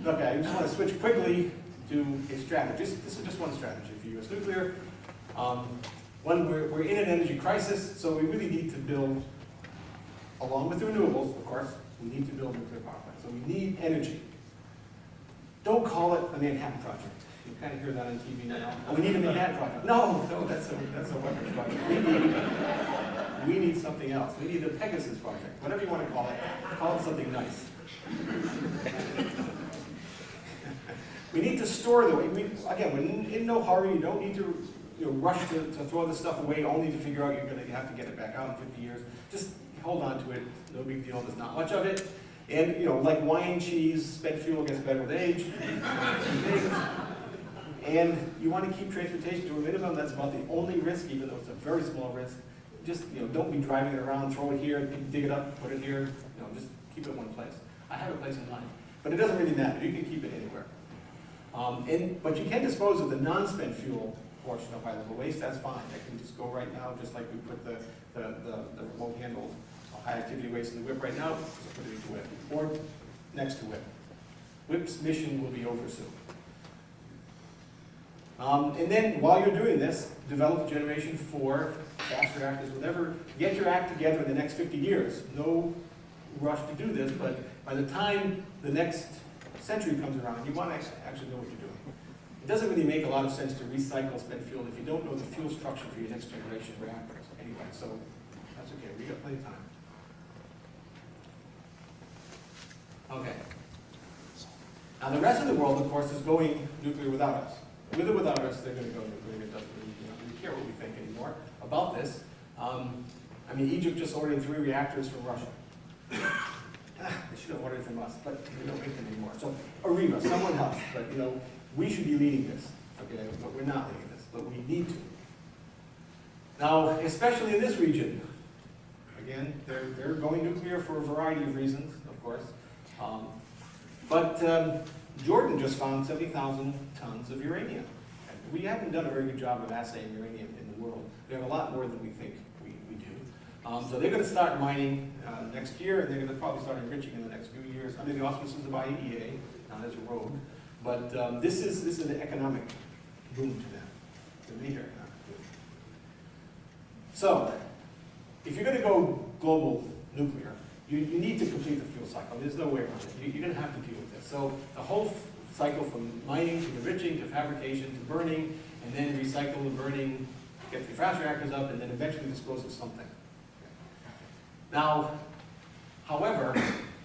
Okay, I just want to switch quickly to a strategy. This is just one strategy for U.S. nuclear. One, we're in an energy crisis, so we really need to build, along with the renewables, of course, we need to build nuclear power plants. So we need energy. Don't call it a Manhattan Project. You kind of hear that on TV now. Oh, we need a Manhattan Project. No, that's a weapons project. We need something else. We need the Pegasus Project. Whatever you want to call it something nice. We need to store the waste. Again, we're in no hurry. You don't need to rush to throw this stuff away only to figure out you're going to have to get it back out in 50 years. Just hold on to it. No big deal. There's not much of it. And like wine, cheese, spent fuel gets better with age. And you want to keep transportation to a minimum. That's about the only risk, even though it's a very small risk. Just don't be driving it around, throw it here, dig it up, put it here. Just keep it in one place. I have a place in mind, but it doesn't really matter. You can keep it anywhere. But you can dispose of the non-spent fuel portion of high-level waste. That's fine. That can just go right now, just like we put the remote-handled high-activity waste in the WIP right now. Just put it into WIP or next to WIP. WIP's mission will be over soon. And then while you're doing this, develop Generation 4, fast reactors, whatever. Get your act together in the next 50 years. No rush to do this, but by the time the next century comes around, you want to actually know what you're doing. It doesn't really make a lot of sense to recycle spent fuel if you don't know the fuel structure for your next generation reactors. Anyway, so that's okay. We got plenty of time. Okay. Now the rest of the world, of course, is going nuclear without us. With or without us, they're going to go nuclear. It doesn't really care what we think anymore about this. I mean, Egypt just ordered 3 reactors from Russia. They should have ordered from us, but we don't make them anymore. So, Areva, someone else, but we should be leading this, okay? But we're not leading this, but we need to. Now, especially in this region, again, they're going nuclear for a variety of reasons, of course. But Jordan just found 70,000 tons of uranium. We haven't done a very good job of assaying uranium in the world. We have a lot more than we think we do. So they're going to start mining next year, and they're going to probably start enriching in the next few years under the auspices of IAEA, not as a rogue. But this is an economic boom to them. It's a major economic boom. So, if you're going to go global nuclear, you need to complete the fuel cycle. There's no way around it. You're going to have to deal with this. So the whole cycle from mining to enriching to fabrication to burning, and then recycle the burning, get the fast reactors up, and then eventually dispose of something. Now, however,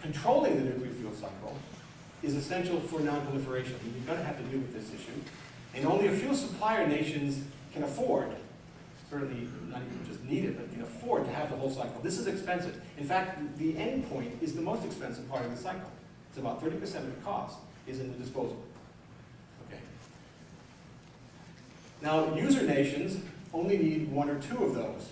controlling the nuclear fuel cycle is essential for non-proliferation. I mean, you're going to have to deal with this issue. And only a few supplier nations can afford, certainly not even just need it, but can afford to have the whole cycle. This is expensive. In fact, the end point is the most expensive part of the cycle. It's about 30% of the cost is in the disposal. Okay. Now, user nations only need 1 or 2 of those.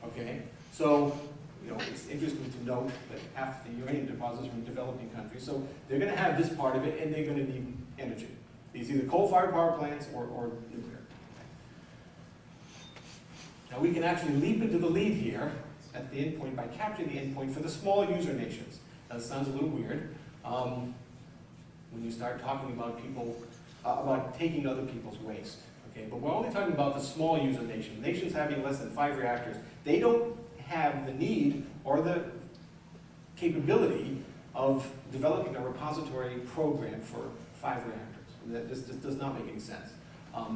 Okay. So, it's interesting to note that half the uranium deposits are in developing countries. So they're going to have this part of it, and they're going to need energy. It's either coal-fired power plants or nuclear. Now we can actually leap into the lead here at the endpoint by capturing the endpoint for the small user nations. Now this sounds a little weird when you start talking about people, about taking other people's waste. Okay, but we're only talking about the small user nations. Nations having less than 5 reactors. They don't have the need or the capability of developing a repository program for 5 reactors. That just does not make any sense.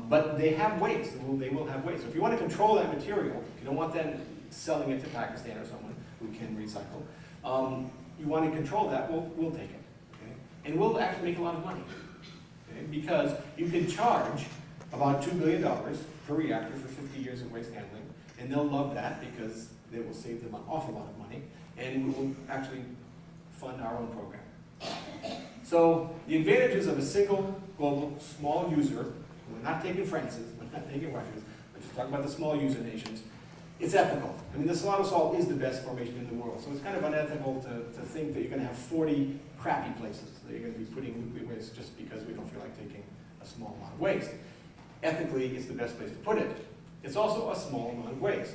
But they have waste. They will have waste. So if you want to control that material, you don't want them selling it to Pakistan or someone who can recycle. You want to control that, we'll take it. Okay? And we'll actually make a lot of money. Okay? Because you can charge about $2 billion per reactor for 50 years of waste handling. And they'll love that because they will save them an awful lot of money. And we will actually fund our own program. So the advantages of a single global small user, we're not taking France's, we're not taking Russia's, we're just talking about the small user nations. It's ethical. I mean, the Salatto salt is the best formation in the world, so it's kind of unethical to think that you're going to have 40 crappy places that you're going to be putting nuclear waste just because we don't feel like taking a small amount of waste. Ethically, it's the best place to put it. It's also a small amount of waste.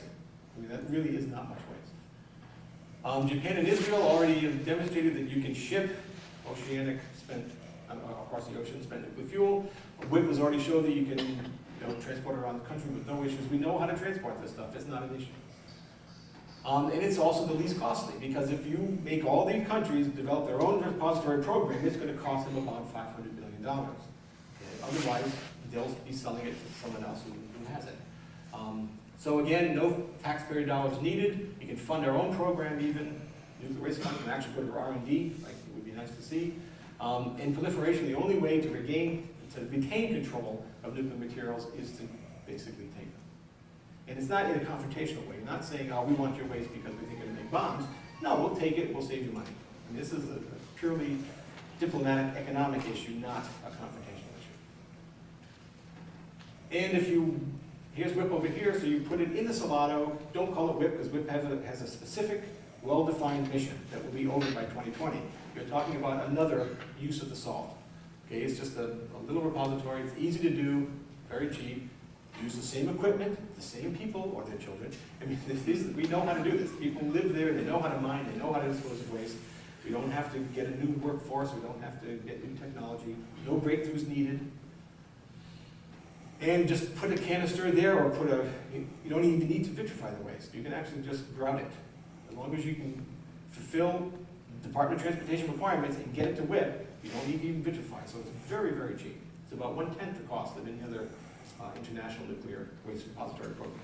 I mean, that really is not much waste. Japan and Israel already have demonstrated that you can ship oceanic spent across the ocean, spend nuclear fuel. WIP has already showed that you can transport it around the country with no issues. We know how to transport this stuff. It's not an issue. And it's also the least costly, because if you make all these countries develop their own repository program, it's going to cost them about $500 billion. Okay? Otherwise, they'll be selling it to someone else who has it. So again, no taxpayer dollars needed. You can fund our own program even. Nuclear Waste Fund can actually go to R&D, like it would be nice to see. In proliferation, the only way to retain control of nuclear materials is to basically take them. And it's not in a confrontational way. We're not saying, oh, we want your waste because we think it'll make bombs. No, we'll take it, we'll save you money. And this is a purely diplomatic, economic issue, not a confrontational issue. And here's WIP over here, so you put it in the Salado. Don't call it WIP, because WIP has a specific, well-defined mission that will be over by 2020. You're talking about another use of the salt. Okay, it's just a little repository. It's easy to do, very cheap. Use the same equipment, the same people or their children. I mean, we know how to do this. People live there, they know how to mine, they know how to dispose of waste. We don't have to get a new workforce, we don't have to get new technology. No breakthroughs needed. And just put a canister there, or you don't even need to vitrify the waste. You can actually just grout it. As long as you can fulfill Department of Transportation requirements and get it to WIP, you don't need to even vitrify. So it's very, very cheap. It's about 1/10 the cost of any other international nuclear waste repository program.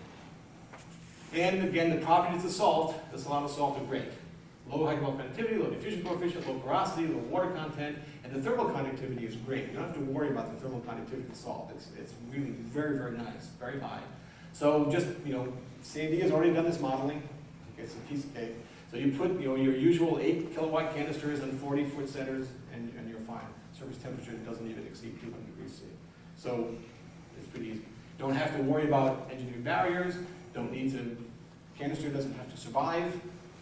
And again, the properties of salt, the Salado salt, are great. Low hydraulic conductivity, low diffusion coefficient, low porosity, low water content, and the thermal conductivity is great. You don't have to worry about the thermal conductivity of the salt. It's really very, very nice, very high. So just, Sandy has already done this modeling. It's a piece of cake. So you put your usual 8 kilowatt canisters and 40-foot centers, and you're fine. Surface temperature doesn't even exceed 200 degrees C. So it's pretty easy. Don't have to worry about engineering barriers. Canister doesn't have to survive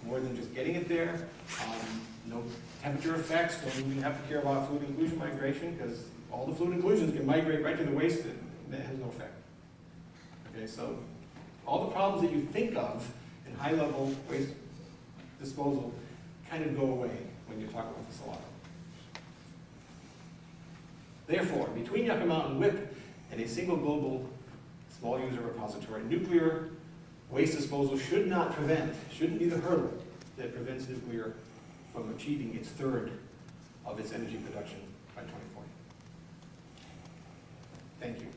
more than just getting it there. No temperature effects. Don't even have to care about fluid inclusion migration, because all the fluid inclusions can migrate right to the waste, and that has no effect. Okay, so all the problems that you think of in high-level waste disposal kind of go away when you talk about the Salado. Therefore, between Yucca Mountain WIP and a single global small user repository, nuclear waste disposal shouldn't be the hurdle that prevents nuclear from achieving its third of its energy production by 2040. Thank you.